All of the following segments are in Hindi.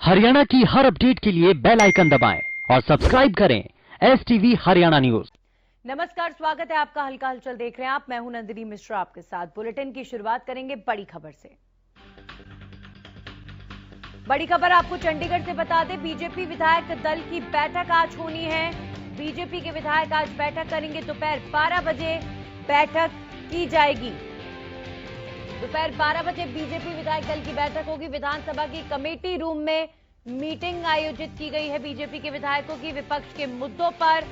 हरियाणा की हर अपडेट के लिए बेल आइकन दबाएं और सब्सक्राइब करें STV हरियाणा न्यूज। नमस्कार, स्वागत है आपका। हल्का हलचल देख रहे हैं आप। मैं हूं नंदिनी मिश्रा आपके साथ। बुलेटिन की शुरुआत करेंगे बड़ी खबर से। बड़ी खबर आपको चंडीगढ़ से बता दें, बीजेपी विधायक दल की बैठक आज होनी है। बीजेपी के विधायक आज बैठक करेंगे। दोपहर 12 बजे बैठक की जाएगी। दोपहर 12 बजे बीजेपी विधायक दल की बैठक होगी। विधानसभा की कमेटी रूम में मीटिंग आयोजित की गई है। बीजेपी के विधायकों की विपक्ष के मुद्दों पर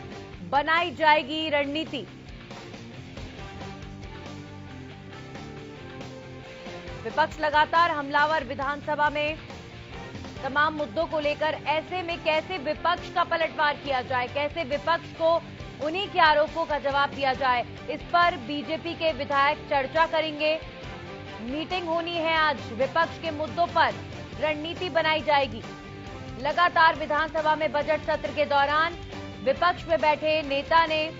बनाई जाएगी रणनीति। विपक्ष लगातार हमलावर विधानसभा में तमाम मुद्दों को लेकर, ऐसे में कैसे विपक्ष का पलटवार किया जाए, कैसे विपक्ष को उन्हीं के आरोपों का जवाब दिया जाए, इस पर बीजेपी के विधायक चर्चा करेंगे। मीटिंग होनी है आज। विपक्ष के मुद्दों पर रणनीति बनाई जाएगी। लगातार विधानसभा में बजट सत्र के दौरान विपक्ष में बैठे नेता ने,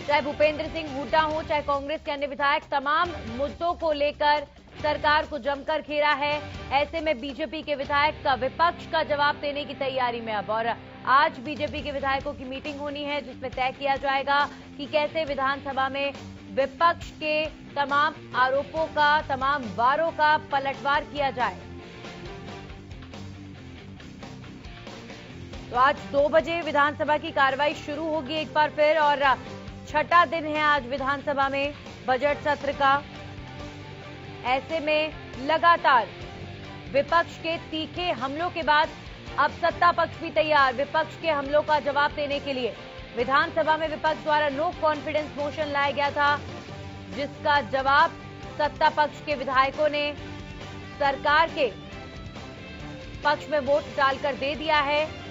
चाहे भूपेंद्र सिंह हुड्डा हो, चाहे कांग्रेस के अन्य विधायक, तमाम मुद्दों को लेकर सरकार को जमकर घेरा है। ऐसे में बीजेपी के विधायक का विपक्ष का जवाब देने की तैयारी में अब, और आज बीजेपी के विधायकों की मीटिंग होनी है जिसमें तय किया जाएगा कि कैसे विधानसभा में विपक्ष के तमाम आरोपों का, तमाम वारों का पलटवार किया जाए। तो आज 2 बजे विधानसभा की कार्रवाई शुरू होगी एक बार फिर, और छठा दिन है आज विधानसभा में बजट सत्र का। ऐसे में लगातार विपक्ष के तीखे हमलों के बाद अब सत्ता पक्ष भी तैयार विपक्ष के हमलों का जवाब देने के लिए। विधानसभा में विपक्ष द्वारा नो कॉन्फिडेंस मोशन लाया गया था, जिसका जवाब सत्ता पक्ष के विधायकों ने सरकार के पक्ष में वोट डालकर दे दिया है।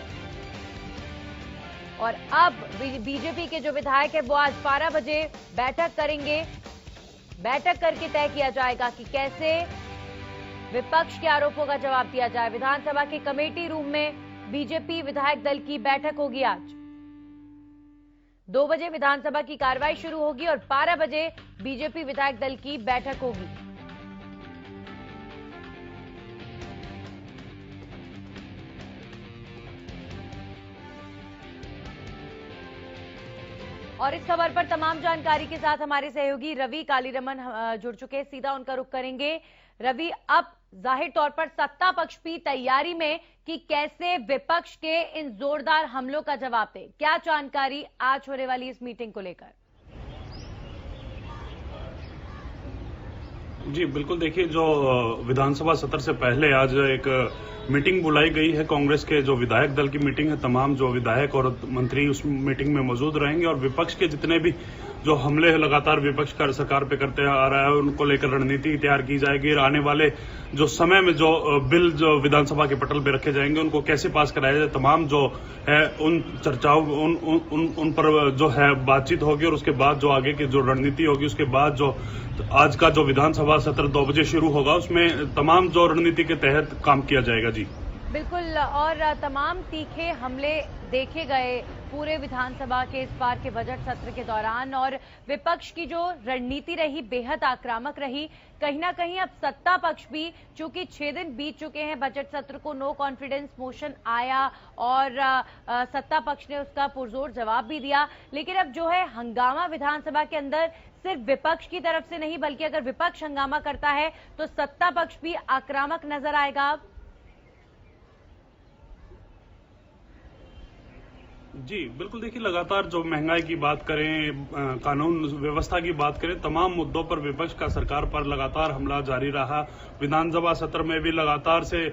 और अब बीजेपी के जो विधायक है वो आज 12 बजे बैठक करेंगे। बैठक करके तय किया जाएगा कि कैसे विपक्ष के आरोपों का जवाब दिया जाए। विधानसभा के कमेटी रूम में बीजेपी विधायक दल की बैठक होगी आज। 2 बजे विधानसभा की कार्रवाई शुरू होगी और 12 बजे बीजेपी विधायक दल की बैठक होगी। और इस खबर पर तमाम जानकारी के साथ हमारे सहयोगी रवि कालीरमन जुड़ चुके हैं। सीधा उनका रुख करेंगे। रवि, अब जाहिर तौर पर सत्ता पक्ष भी तैयारी में कि कैसे विपक्ष के इन जोरदार हमलों का जवाब दे। क्या जानकारी आज होने वाली इस मीटिंग को लेकर? जी बिल्कुल, देखिए, जो विधानसभा सत्र से पहले आज एक मीटिंग बुलाई गई है। कांग्रेस के जो विधायक दल की मीटिंग है, तमाम जो विधायक और मंत्री उस मीटिंग में मौजूद रहेंगे और विपक्ष के जितने भी जो हमले लगातार विपक्ष कर सरकार पे करते आ रहा है उनको लेकर रणनीति तैयार की जाएगी। और आने वाले जो समय में जो बिल जो विधानसभा के पटल पे रखे जाएंगे उनको कैसे पास कराया जाए, तमाम जो है उन चर्चाओं उन पर जो है बातचीत होगी। और उसके बाद जो आगे की जो रणनीति होगी, उसके बाद जो आज का जो विधानसभा सत्र 2 बजे शुरू होगा उसमें तमाम जो रणनीति के तहत काम किया जाएगा। जी बिल्कुल, और तमाम तीखे हमले देखे गए पूरे विधानसभा के इस बार के बजट सत्र के दौरान, और विपक्ष की जो रणनीति रही बेहद आक्रामक रही। कहीं ना कहीं अब सत्ता पक्ष भी, चूंकि 6 दिन बीत चुके हैं बजट सत्र को, नो कॉन्फिडेंस मोशन आया और सत्ता पक्ष ने उसका पुरजोर जवाब भी दिया। लेकिन अब जो है हंगामा विधानसभा के अंदर सिर्फ विपक्ष की तरफ से नहीं, बल्कि अगर विपक्ष हंगामा करता है तो सत्ता पक्ष भी आक्रामक नजर आएगा। अब जी बिल्कुल, देखिए, लगातार जो महंगाई की बात करें, कानून व्यवस्था की बात करें, तमाम मुद्दों पर विपक्ष का सरकार पर लगातार हमला जारी रहा। विधानसभा सत्र में भी लगातार से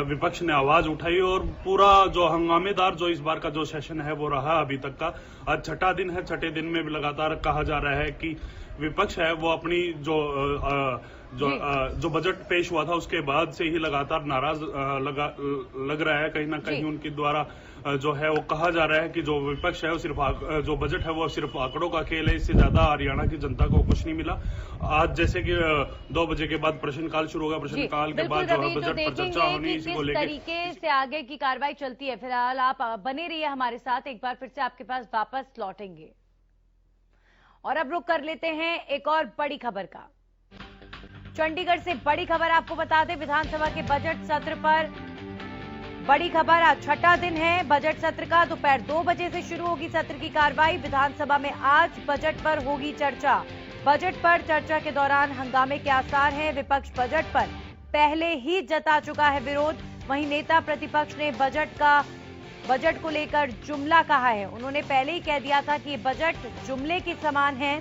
विपक्ष ने आवाज उठाई और पूरा जो हंगामेदार जो इस बार का जो सेशन है वो रहा अभी तक का। आज छठा दिन है। छठे दिन में भी लगातार कहा जा रहा है कि विपक्ष है वो अपनी जो बजट पेश हुआ था उसके बाद से ही लगातार नाराज लग रहा है। कहीं ना कहीं उनके द्वारा जो है वो कहा जा रहा है कि जो विपक्ष है वो सिर्फ जो बजट है वो सिर्फ आंकड़ों का खेल है, इससे ज्यादा हरियाणा की जनता को कुछ नहीं मिला। आज जैसे कि 2 बजे के बाद प्रश्नकाल शुरू होगा, प्रश्नकाल के बाद जो है बजट पर चर्चा होनी, इसी को लेकर तरीके से आगे की कार्रवाई चलती है। फिलहाल आप बने रहिए हमारे साथ, एक बार फिर से आपके पास वापस लौटेंगे। और अब रुख कर लेते हैं एक और बड़ी खबर का। चंडीगढ़ से बड़ी खबर आपको बता दें, विधानसभा के बजट सत्र पर बड़ी खबर, आज छठा दिन है बजट सत्र का। दोपहर 2 बजे से शुरू होगी सत्र की कार्रवाई। विधानसभा में आज बजट पर होगी चर्चा। बजट पर चर्चा के दौरान हंगामे के आसार हैं। विपक्ष बजट पर पहले ही जता चुका है विरोध। वहीं नेता प्रतिपक्ष ने बजट को लेकर जुमला कहा है। उन्होंने पहले ही कह दिया था कि बजट जुमले के समान है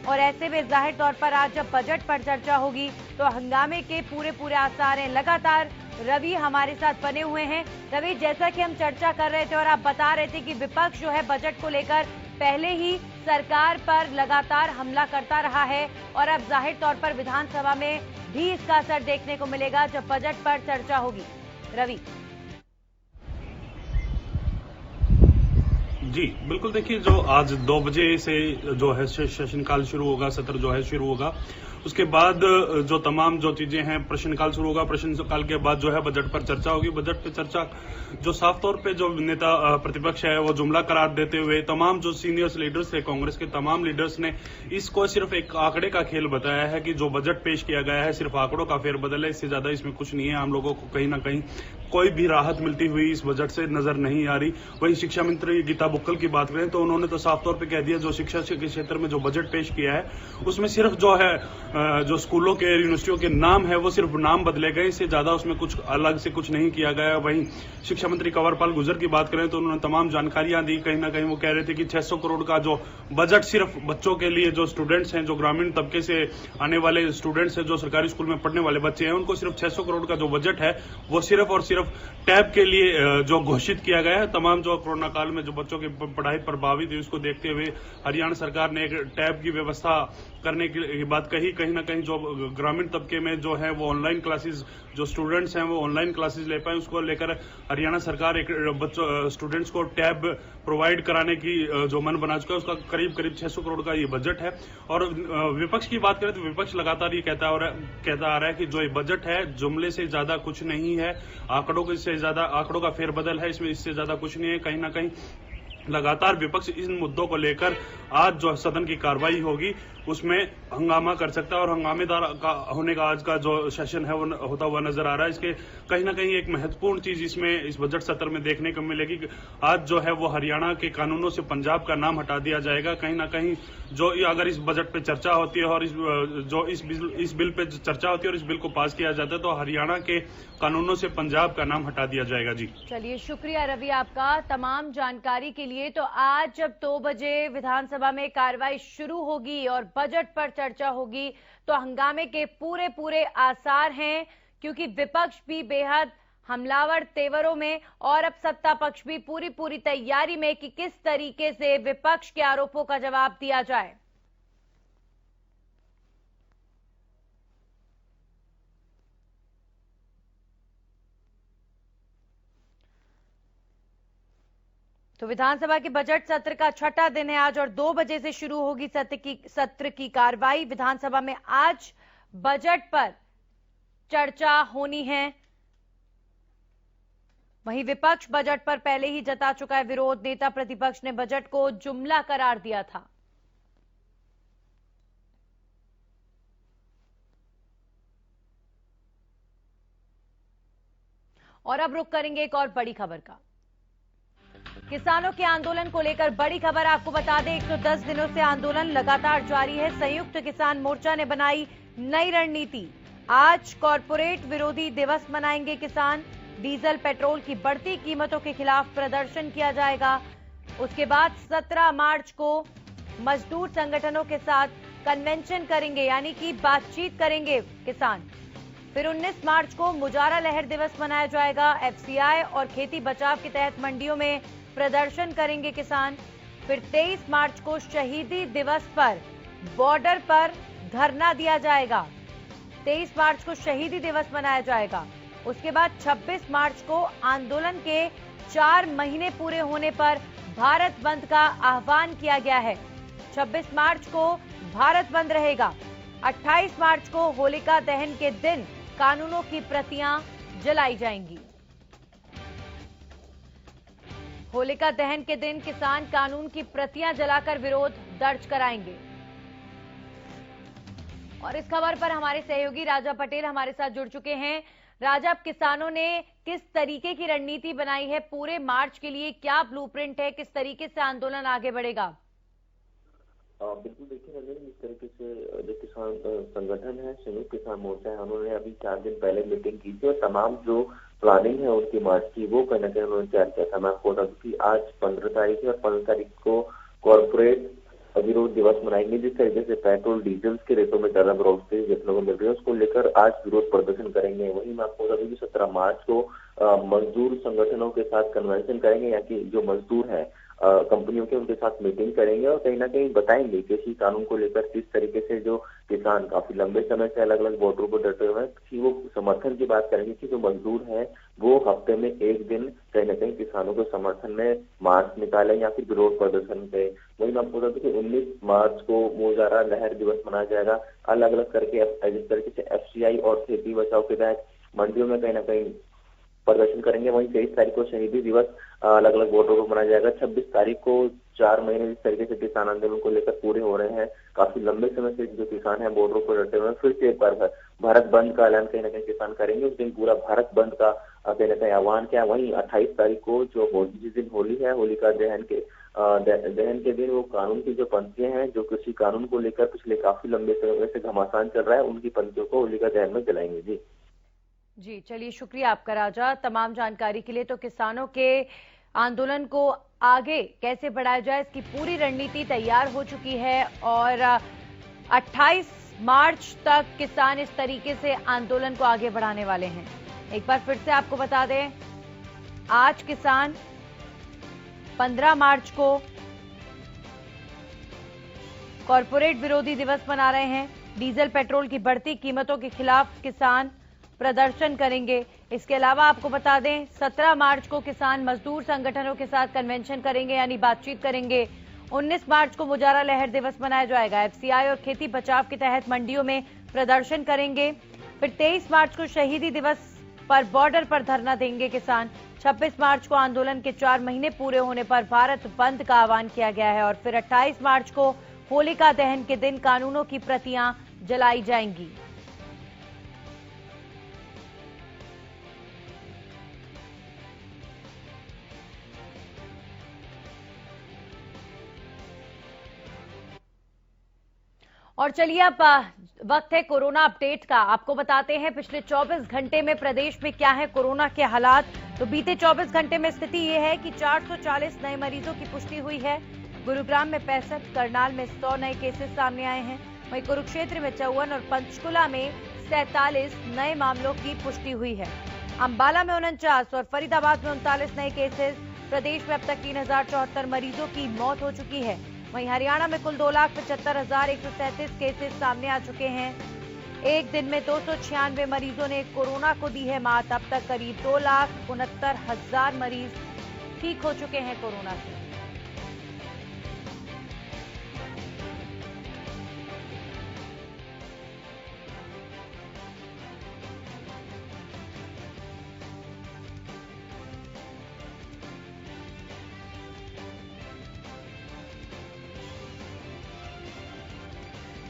और ऐसे में जाहिर तौर पर आज जब बजट पर चर्चा होगी तो हंगामे के पूरे आसार हैं। लगातार रवि हमारे साथ बने हुए हैं। रवि, जैसा कि हम चर्चा कर रहे थे और आप बता रहे थे कि विपक्ष जो है बजट को लेकर पहले ही सरकार पर लगातार हमला करता रहा है और अब जाहिर तौर पर विधानसभा में भी इसका असर देखने को मिलेगा जब बजट पर चर्चा होगी। रवि। जी बिल्कुल, देखिए जो आज 2 बजे से जो है सेशनकाल शुरू होगा, सत्र जो है शुरू होगा। उसके बाद जो तमाम जो चीजें हैं, प्रश्नकाल शुरू होगा। प्रश्नकाल के बाद जो है बजट पर चर्चा होगी। बजट पर चर्चा जो साफ तौर पे जो नेता प्रतिपक्ष है वो जुमला करार देते हुए तमाम जो सीनियर्स लीडर्स थे, कांग्रेस के तमाम लीडर्स ने इसको सिर्फ एक आंकड़े का खेल बताया है कि जो बजट पेश किया गया है सिर्फ आंकड़ों का फेरबदल है, इससे ज्यादा इसमें कुछ नहीं है। हम लोगों को कहीं ना कहीं कोई भी राहत मिलती हुई इस बजट से नजर नहीं आ रही। वहीं शिक्षा मंत्री गीता बुक्कल की बात करें तो उन्होंने तो साफ तौर पर कह दिया जो शिक्षा के क्षेत्र में जो बजट पेश किया है उसमें सिर्फ जो है जो स्कूलों के, यूनिवर्सिटियों के नाम है वो सिर्फ नाम बदले गए, इससे ज्यादा उसमें कुछ अलग से कुछ नहीं किया गया। वहीं शिक्षा मंत्री कंवरपाल गुर्जर की बात करें तो उन्होंने तमाम जानकारियां दी। कहीं ना कहीं वो कह रहे थे कि 600 करोड़ का जो बजट सिर्फ बच्चों के लिए, जो स्टूडेंट्स हैं, जो ग्रामीण तबके से आने वाले स्टूडेंट्स हैं, जो सरकारी स्कूल में पढ़ने वाले बच्चे हैं, उनको सिर्फ 600 करोड़ का जो बजट है वो सिर्फ और सिर्फ टैब के लिए जो घोषित किया गया है। तमाम जो कोरोना काल में जो बच्चों की पढ़ाई प्रभावित हुई उसको देखते हुए हरियाणा सरकार ने एक टैब की व्यवस्था करने की बात कही। कहीं ना कहीं जो ग्रामीण तबके में जो है वो ऑनलाइन क्लासेस, जो स्टूडेंट्स हैं वो ऑनलाइन क्लासेस ले पाए, उसको लेकर हरियाणा सरकार एक बच्चों स्टूडेंट्स को टैब प्रोवाइड कराने की जो मन बना चुका है। उसका करीब 600 करोड़ का ये बजट है। और विपक्ष की बात करें तो विपक्ष लगातार ये कहता आ रहा है कि जो ये बजट है जुमले से ज्यादा कुछ नहीं है, आंकड़ों का फेरबदल है, इसमें इससे ज्यादा कुछ नहीं है। कहीं ना कहीं लगातार विपक्ष इन मुद्दों को लेकर आज जो सदन की कार्रवाई होगी उसमें हंगामा कर सकता है और हंगामेदार का होने का आज का जो सेशन है वो होता हुआ नजर आ रहा है। इसके कहीं ना कहीं एक महत्वपूर्ण चीज इसमें इस बजट सत्र में देखने को मिलेगी कि आज जो है वो हरियाणा के कानूनों से पंजाब का नाम हटा दिया जाएगा। कहीं ना कहीं जो अगर इस बजट पे चर्चा होती है और इस बिल पे चर्चा होती है और इस बिल को पास किया जाता है तो हरियाणा के कानूनों से पंजाब का नाम हटा दिया जाएगा। जी चलिए, शुक्रिया रवि आपका तमाम जानकारी के लिए। तो आज जब 2 बजे विधानसभा में कार्रवाई शुरू होगी और बजट पर चर्चा होगी तो हंगामे के पूरे आसार हैं, क्योंकि विपक्ष भी बेहद हमलावर तेवरों में और अब सत्ता पक्ष भी पूरी तैयारी में कि किस तरीके से विपक्ष के आरोपों का जवाब दिया जाए। तो विधानसभा के बजट सत्र का छठा दिन है आज और 2 बजे से शुरू होगी सत्र की कार्रवाई। विधानसभा में आज बजट पर चर्चा होनी है। वहीं विपक्ष बजट पर पहले ही जता चुका है विरोध। नेता प्रतिपक्ष ने बजट को जुमला करार दिया था। और अब रुख करेंगे एक और बड़ी खबर का। किसानों के आंदोलन को लेकर बड़ी खबर आपको बता दें, 110 दिनों से आंदोलन लगातार जारी है। संयुक्त किसान मोर्चा ने बनाई नई रणनीति। आज कॉरपोरेट विरोधी दिवस मनाएंगे किसान। डीजल पेट्रोल की बढ़ती कीमतों के खिलाफ प्रदर्शन किया जाएगा। उसके बाद 17 मार्च को मजदूर संगठनों के साथ कन्वेंशन करेंगे, यानी कि बातचीत करेंगे किसान। फिर 19 मार्च को मुजारा लहर दिवस मनाया जाएगा। एफसीआई और खेती बचाव के तहत मंडियों में प्रदर्शन करेंगे किसान। फिर 23 मार्च को शहीदी दिवस पर बॉर्डर पर धरना दिया जाएगा। 23 मार्च को शहीदी दिवस मनाया जाएगा। उसके बाद 26 मार्च को आंदोलन के 4 महीने पूरे होने पर भारत बंद का आह्वान किया गया है। 26 मार्च को भारत बंद रहेगा। 28 मार्च को होलिका दहन के दिन कानूनों की प्रतियां जलाई जाएंगी। होलिका दहन के दिन किसान कानून की प्रतियां जलाकर विरोध दर्ज कराएंगे। और इस खबर पर हमारे सहयोगी राजा पटेल हमारे साथ जुड़ चुके हैं। राजा, अब किसानों ने किस तरीके की रणनीति बनाई है पूरे मार्च के लिए? क्या ब्लूप्रिंट है? किस तरीके से आंदोलन आगे बढ़ेगा? बिल्कुल, देखिए नंदन, जिस तरीके से जो किसान संगठन है, संयुक्त किसान मोर्चा है, उन्होंने अभी 4 दिन पहले मीटिंग की थी और तमाम जो प्लानिंग है उनकी मार्च की, वो कहीं ना कहीं उन्होंने तैयार किया था। मैं आपको बता दूं कि आज 15 तारीख है और 15 तारीख को कॉर्पोरेट विरोध दिवस मनाएंगे। जिस तरीके से पेट्रोल डीजल के रेटों में ज्यादा बढ़ोतरी देखने को मिल रही है, उसको लेकर आज विरोध प्रदर्शन करेंगे। वहीं मैं आपको बता दूं कि 17 मार्च को मजदूर संगठनों के साथ कन्वेंशन करेंगे, यहाँ की जो मजदूर है कंपनियों के, उनके साथ मीटिंग करेंगे और कहीं ना कहीं बताएंगे कि इसी कानून को लेकर किस तरीके से जो किसान काफी लंबे समय से अलग अलग बॉर्डरों पर डटे हुए हैं, कि वो समर्थन की बात करेंगे कि जो मजदूर है वो हफ्ते में एक दिन कहीं ना कहीं किसानों के समर्थन में मार्च निकालें या फिर विरोध प्रदर्शन करें। वही मैं आपको बता दूं कि 19 मार्च को मुजाहरा लहर दिवस मनाया जाएगा, अलग अलग करके। जिस तरीके से FCI और खेती बचाओ के तहत मंडियों में कहीं ना कहीं प्रदर्शन करेंगे। वहीं 23 तारीख को शहीदी दिवस अलग अलग बोर्डों पर मनाया जाएगा। 26 तारीख को 4 महीने जिस तरीके से किसान आंदोलन को लेकर पूरे हो रहे हैं, काफी लंबे समय से जो किसान है बॉर्डरों पर डटे हुए हैं, फिर से एक बार भारत बंद का ऐलान कहीं ना कहीं किसान करेंगे। उस दिन पूरा भारत बंद का कहीं ना कहीं आह्वान किया। वहीं 28 तारीख को जिस दिन होली है, होलिका दहन के दिन वो कानून की जो पंक्तियां हैं, जो कृषि कानून को लेकर पिछले काफी लंबे समय से घमासान चल रहा है, उनकी पंक्तियों को होलिका दहन में जलाएंगे। जी चलिए, शुक्रिया आपका राजा तमाम जानकारी के लिए। तो किसानों के आंदोलन को आगे कैसे बढ़ाया जाए, इसकी पूरी रणनीति तैयार हो चुकी है और 28 मार्च तक किसान इस तरीके से आंदोलन को आगे बढ़ाने वाले हैं। एक बार फिर से आपको बता दें, आज किसान 15 मार्च को कॉरपोरेट विरोधी दिवस मना रहे हैं। डीजल पेट्रोल की बढ़ती कीमतों के खिलाफ किसान प्रदर्शन करेंगे। इसके अलावा आपको बता दें, 17 मार्च को किसान मजदूर संगठनों के साथ कन्वेंशन करेंगे, यानी बातचीत करेंगे। 19 मार्च को मुजाहरा लहर दिवस मनाया जाएगा। FCI और खेती बचाव के तहत मंडियों में प्रदर्शन करेंगे। फिर 23 मार्च को शहीदी दिवस पर बॉर्डर पर धरना देंगे किसान। 26 मार्च को आंदोलन के 4 महीने पूरे होने पर भारत बंद का आह्वान किया गया है और फिर 28 मार्च को होलिका दहन के दिन कानूनों की प्रतियां जलाई जाएंगी। और चलिए अब वक्त है कोरोना अपडेट का। आपको बताते हैं पिछले 24 घंटे में प्रदेश में क्या है कोरोना के हालात। तो बीते 24 घंटे में स्थिति यह है कि 440 नए मरीजों की पुष्टि हुई है। गुरुग्राम में 65, करनाल में 100 नए केसेस सामने आए हैं। वहीं कुरुक्षेत्र में 54 और पंचकुला में 47 नए मामलों की पुष्टि हुई है। अंबाला में 49 और फरीदाबाद में 39 नए केसेस। प्रदेश में अब तक 3074 मरीजों की मौत हो चुकी है। वहीं हरियाणा में कुल 2,75,137 केसेस सामने आ चुके हैं। एक दिन में 296 मरीजों ने कोरोना को दी है मात। अब तक करीब 2,69,000 मरीज ठीक हो चुके हैं कोरोना से।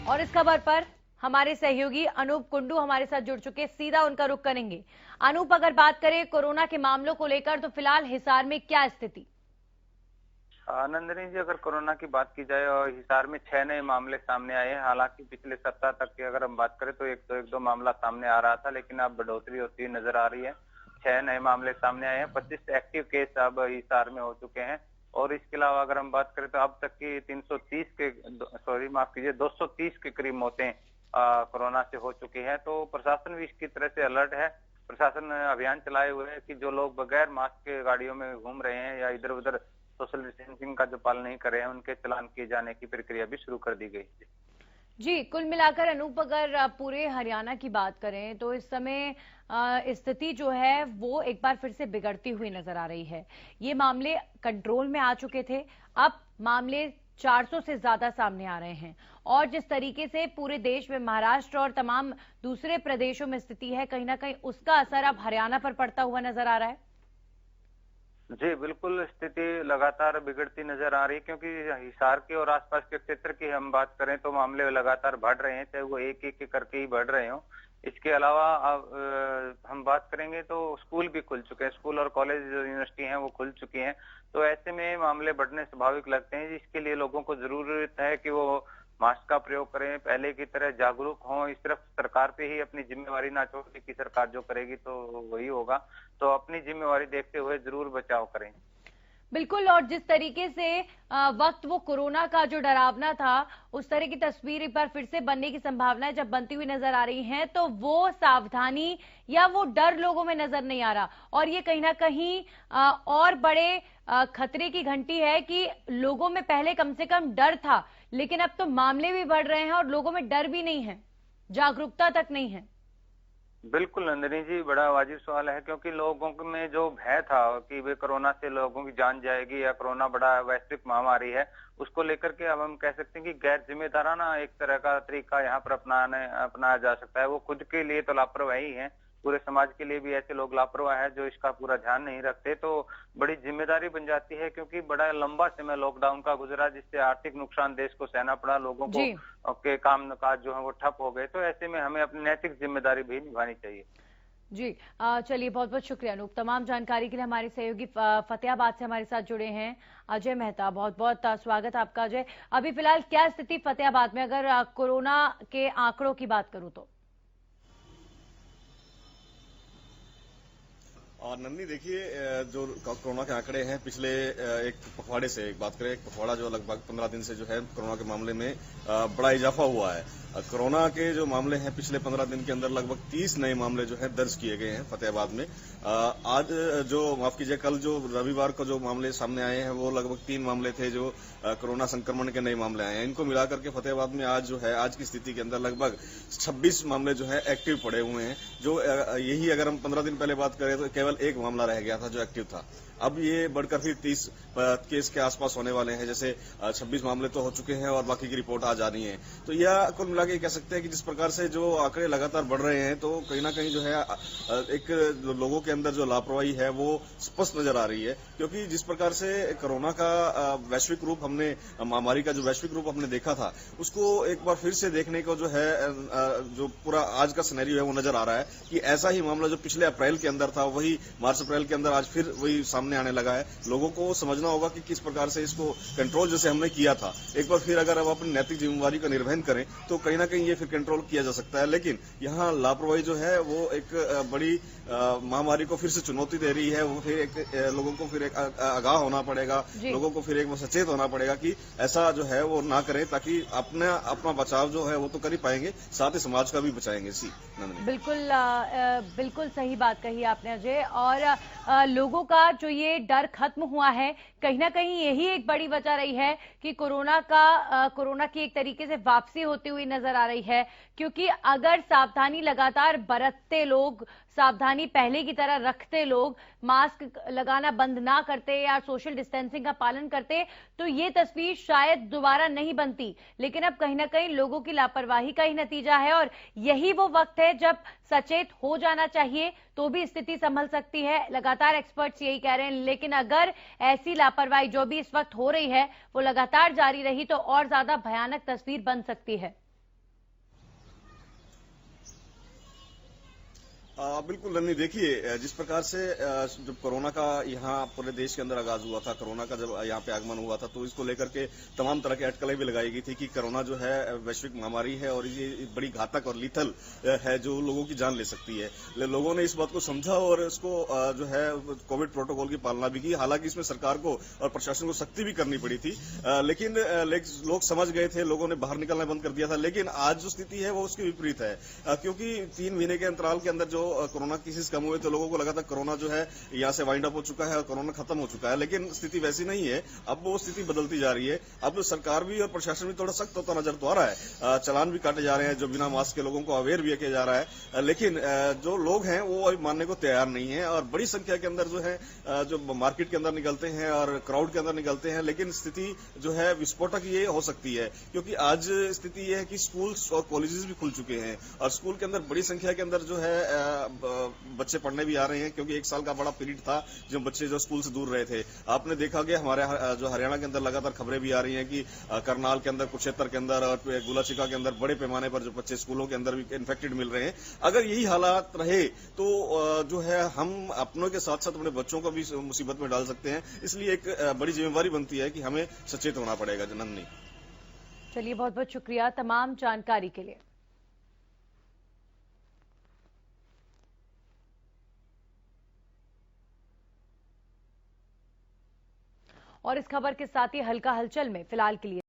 और इस खबर पर हमारे सहयोगी अनूप कुंडू हमारे साथ जुड़ चुके, सीधा उनका रुख करेंगे। अनूप, अगर बात करें कोरोना के मामलों को लेकर तो फिलहाल हिसार में क्या स्थिति? नंदिनी जी, अगर कोरोना की बात की जाए और हिसार में 6 नए मामले सामने आए हैं। हालांकि पिछले सप्ताह तक की अगर हम बात करें तो एक दो मामला सामने आ रहा था, लेकिन अब बढ़ोतरी होती हुई नजर आ रही है। 6 नए मामले सामने आए हैं। 25 एक्टिव केस अब हिसार में हो चुके हैं। और इसके अलावा अगर हम बात करें तो अब तक की 230 के करीब मौतें कोरोना से हो चुकी है। तो प्रशासन भी इसकी तरह से अलर्ट है। प्रशासन अभियान चलाए हुए है कि जो लोग बगैर मास्क के गाड़ियों में घूम रहे हैं या इधर उधर सोशल डिस्टेंसिंग का जो पालन नहीं कर रहे हैं, उनके चालान किए जाने की प्रक्रिया भी शुरू कर दी गई है। जी, कुल मिलाकर अनूप, अगर पूरे हरियाणा की बात करें तो इस समय स्थिति जो है वो एक बार फिर से बिगड़ती हुई नजर आ रही है। ये मामले कंट्रोल में आ चुके थे, अब मामले 400 से ज्यादा सामने आ रहे हैं। और जिस तरीके से पूरे देश में महाराष्ट्र और तमाम दूसरे प्रदेशों में स्थिति है, कहीं ना कहीं उसका असर अब हरियाणा पर पड़ता हुआ नजर आ रहा है। जी बिल्कुल, स्थिति लगातार बिगड़ती नजर आ रही है, क्योंकि हिसार के और आसपास के क्षेत्र की हम बात करें तो मामले लगातार बढ़ रहे हैं, चाहे वो एक एक करके ही बढ़ रहे हो। इसके अलावा हम बात करेंगे तो स्कूल भी खुल चुके हैं, स्कूल और कॉलेज जो यूनिवर्सिटी हैं वो खुल चुकी हैं। तो ऐसे में मामले बढ़ने स्वाभाविक लगते हैं। इसके लिए लोगों को जरूरत है कि वो मास्क का प्रयोग करें, पहले की तरह जागरूक हों। इस तरफ सरकार पे ही अपनी जिम्मेवारी ना छोड़े कि सरकार जो करेगी तो वही होगा। तो अपनी जिम्मेवारी देखते हुए जरूर बचाव करें। बिल्कुल, और जिस तरीके से वक्त वो कोरोना का जो डरावना था, उस तरह की तस्वीर एक बार फिर से बनने की संभावनाएं जब बनती हुई नजर आ रही हैं, तो वो सावधानी या वो डर लोगों में नजर नहीं आ रहा। और ये कहीं ना कहीं और बड़े खतरे की घंटी है कि लोगों में पहले कम से कम डर था, लेकिन अब तो मामले भी बढ़ रहे हैं और लोगों में डर भी नहीं है, जागरूकता तक नहीं है। बिल्कुल नंदिनी जी, बड़ा वाजिब सवाल है, क्योंकि लोगों में जो भय था कि वे कोरोना से लोगों की जान जाएगी या कोरोना बड़ा वैश्विक महामारी है, उसको लेकर के अब हम कह सकते हैं कि गैर जिम्मेदाराना एक तरह का तरीका यहाँ पर अपनाया जा सकता है। वो खुद के लिए तो लापरवाही है, पूरे समाज के लिए भी ऐसे लोग लापरवाह है जो इसका पूरा ध्यान नहीं रखते। तो बड़ी जिम्मेदारी बन जाती है, क्योंकि बड़ा लंबा समय लॉकडाउन का गुजरा, जिससे आर्थिक नुकसान देश को सहना पड़ा, लोगों को के काम काज जो है वो ठप हो गए। तो ऐसे में हमें अपनी नैतिक जिम्मेदारी भी निभानी चाहिए। जी, चलिए, बहुत बहुत शुक्रिया अनूप। तमाम जानकारी के लिए हमारे सहयोगी फतेहाबाद से हमारे साथ जुड़े हैं अजय मेहता। बहुत बहुत स्वागत आपका अजय। अभी फिलहाल क्या स्थिति फतेहाबाद में, अगर कोरोना के आंकड़ों की बात करूं तो? और नन्नी देखिए, जो कोरोना के आंकड़े हैं पिछले एक पखवाड़े से एक बात करें, एक पखवाड़ा जो लगभग 15 दिन से जो है कोरोना के मामले में बड़ा इजाफा हुआ है। कोरोना के जो मामले हैं पिछले 15 दिन के अंदर लगभग 30 नए मामले जो है दर्ज किए गए हैं फतेहाबाद में। आज जो माफ कीजिए, कल जो रविवार को जो मामले सामने आए हैं वो लगभग 3 मामले थे जो कोरोना संक्रमण के नए मामले आए हैं। इनको मिलाकर के फतेहाबाद में आज जो है, आज की स्थिति के अंदर लगभग 26 मामले जो है एक्टिव पड़े हुए हैं। जो यही अगर हम 15 दिन पहले बात करें तो केवल एक मामला रह गया था जो एक्टिव था। अब ये बढ़कर फिर 30 केस के आसपास होने वाले हैं। जैसे 26 मामले तो हो चुके हैं और बाकी की रिपोर्ट आ जानी है। तो यह कुल मिला के कह सकते हैं कि जिस प्रकार से जो आंकड़े लगातार बढ़ रहे हैं, तो कहीं ना कहीं जो है एक लोगों के अंदर जो लापरवाही है वो स्पष्ट नजर आ रही है। क्योंकि जिस प्रकार से कोरोना का वैश्विक रूप हमने, महामारी का जो वैश्विक रूप हमने देखा था, उसको एक बार फिर से देखने को जो है, जो पूरा आज का सिनेरियो है वो नजर आ रहा है कि ऐसा ही मामला जो पिछले अप्रैल के अंदर था, वही मार्च अप्रैल के अंदर आज फिर वही सामने आने लगा है। लोगों को समझना होगा कि किस प्रकार से इसको कंट्रोल जैसे हमने किया था, एक बार फिर अगर हम अपनी नैतिक जिम्मेवारी का निर्वहन करें तो कहीं ना कहीं ये फिर कंट्रोल किया जा सकता है। लेकिन यहाँ लापरवाही जो है वो एक बड़ी महामारी को फिर से चुनौती दे रही है। वो फिर एक लोगों को फिर एक आगाह होना पड़ेगा, लोगों को फिर एक सचेत होना पड़ेगा कि ऐसा जो है वो ना करें, ताकि अपना बचाव जो है वो तो कर ही पाएंगे, साथ ही समाज का भी बचाएंगे। बिल्कुल सही बात कही आपने अजय। और लोगों का जो ये डर खत्म हुआ है, कहीं ना कहीं यही एक बड़ी वजह रही है कि कोरोना की एक तरीके से वापसी होती हुई नजर आ रही है। क्योंकि अगर सावधानी लगातार बरतते लोग, सावधानी पहले की तरह रखते लोग, मास्क लगाना बंद ना करते या सोशल डिस्टेंसिंग का पालन करते, तो ये तस्वीर शायद दोबारा नहीं बनती। लेकिन अब कहीं ना कहीं लोगों की लापरवाही का ही नतीजा है, और यही वो वक्त है जब सचेत हो जाना चाहिए, तो भी स्थिति संभल सकती है। लगातार एक्सपर्ट्स यही कह रहे हैं। लेकिन अगर ऐसी लापरवाही जो भी इस वक्त हो रही है वो लगातार जारी रही तो और ज्यादा भयानक तस्वीर बन सकती है। बिल्कुल नन्नी, देखिए जिस प्रकार से जब कोरोना का यहाँ पूरे देश के अंदर आगाज हुआ था, कोरोना का जब यहाँ पे आगमन हुआ था, तो इसको लेकर के तमाम तरह के अटकलें भी लगाई गई थी कि कोरोना जो है वैश्विक महामारी है और ये बड़ी घातक और लीथल है जो लोगों की जान ले सकती है। लोगों ने इस बात को समझा और इसको जो है कोविड प्रोटोकॉल की पालना भी की। हालांकि इसमें सरकार को और प्रशासन को सख्ती भी करनी पड़ी थी, लेकिन लोग समझ गए थे, लोगों ने बाहर निकलना बंद कर दिया था। लेकिन आज जो स्थिति है वो उसके विपरीत है, क्योंकि 3 महीने के अंतराल के अंदर जो कोरोना केसेस कम हुए तो लोगों को लगा था कोरोना जो है यहाँ से वाइंड अप हो चुका है और कोरोना खत्म हो चुका है। लेकिन स्थिति वैसी नहीं है, अब वो स्थिति बदलती जा रही है। अब सरकार भी और प्रशासन भी थोड़ा सख्त होता नजर तो आ रहा है। चालान भी काटे जा रहे हैं, जो बिना मास्क के लोगों को अवेयर भी किया जा रहा है। लेकिन जो लोग हैं वो अभी मानने को तैयार नहीं है और बड़ी संख्या के अंदर जो है जो मार्केट के अंदर निकलते हैं और क्राउड के अंदर निकलते हैं। लेकिन स्थिति जो है विस्फोटक ये हो सकती है, क्योंकि आज स्थिति ये है कि स्कूल्स और कॉलेजेस भी खुल चुके हैं और स्कूल के अंदर बड़ी संख्या के अंदर जो है बच्चे पढ़ने भी आ रहे हैं, क्योंकि 1 साल का बड़ा पीरियड था जब बच्चे जो स्कूल से दूर रहे थे। आपने देखा कि हमारे जो हरियाणा के अंदर लगातार खबरें भी आ रही हैं कि करनाल के अंदर, कुरुक्षेत्र के अंदर और गुलाचिका के अंदर बड़े पैमाने पर जो बच्चे स्कूलों के अंदर भी इन्फेक्टेड मिल रहे हैं। अगर यही हालात रहे तो जो है हम अपनों के साथ साथ अपने बच्चों को भी मुसीबत में डाल सकते हैं। इसलिए एक बड़ी जिम्मेवारी बनती है कि हमें सचेत होना पड़ेगा। नंदनी, चलिए, बहुत बहुत शुक्रिया तमाम जानकारी के लिए। और इस खबर के साथ ही हल्का हलचल में फिलहाल के लिए